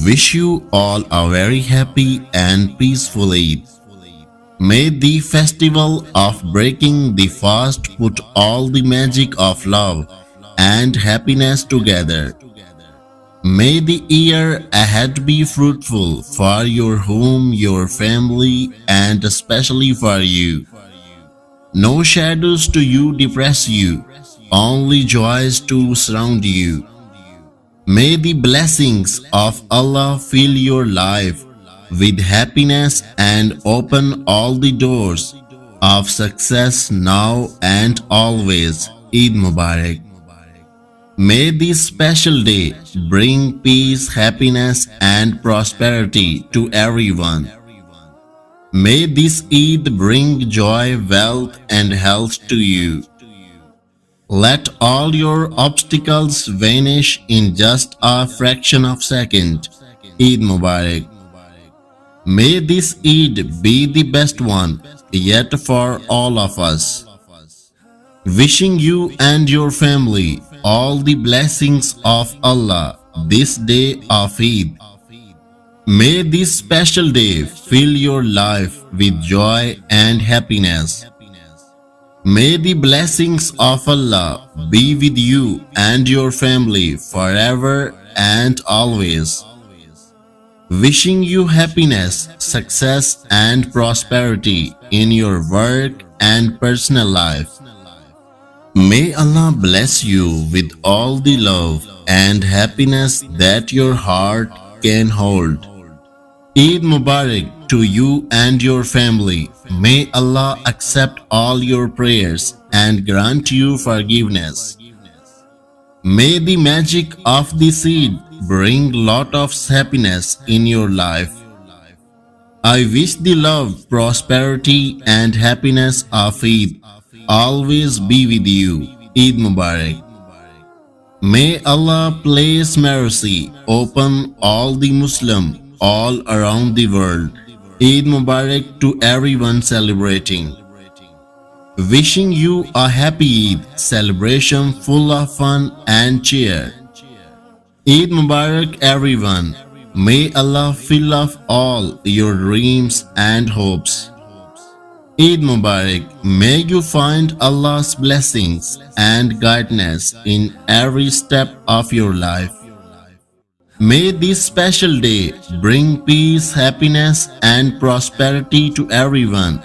Wish you all a very happy and peaceful Eid. May the festival of breaking the fast put all the magic of love and happiness together. May the year ahead be fruitful for your home, your family, and especially for you. No shadows to you depress you, only joys to surround you. May the blessings of Allah fill your life with happiness and open all the doors of success now and always. Eid Mubarak. May this special day bring peace, happiness, and prosperity to everyone. May this Eid bring joy, wealth, and health to you. Let all your obstacles vanish in just a fraction of a second. Eid Mubarak. May this Eid be the best one yet for all of us. Wishing you and your family all the blessings of Allah this day of Eid. May this special day fill your life with joy and happiness. May the blessings of Allah be with you and your family forever and always. Wishing you happiness, success, and prosperity in your work and personal life. May Allah bless you with all the love and happiness that your heart can hold. Eid Mubarak to you and your family. May Allah accept all your prayers and grant you forgiveness. May the magic of this Eid bring lot of happiness in your life. I wish the love, prosperity, and happiness of Eid always be with you. Eid Mubarak. May Allah place mercy upon all the Muslim all around the world. Eid Mubarak to everyone celebrating. Wishing you a happy Eid celebration full of fun and cheer. Eid Mubarak everyone. May Allah fill up all your dreams and hopes. Eid Mubarak. May you find Allah's blessings and guidance in every step of your life. May this special day bring peace, happiness, and prosperity to everyone.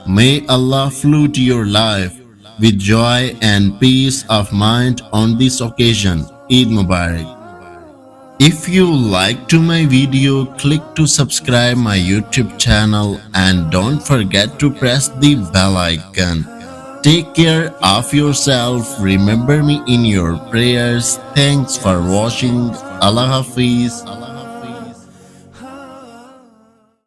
May Allah flood your life with joy and peace of mind on this occasion. Eid Mubarak. If you liked my video, click to subscribe my YouTube channel and don't forget to press the bell icon. Take care of yourself. Remember me in your prayers. Thanks for watching. Allah Hafiz.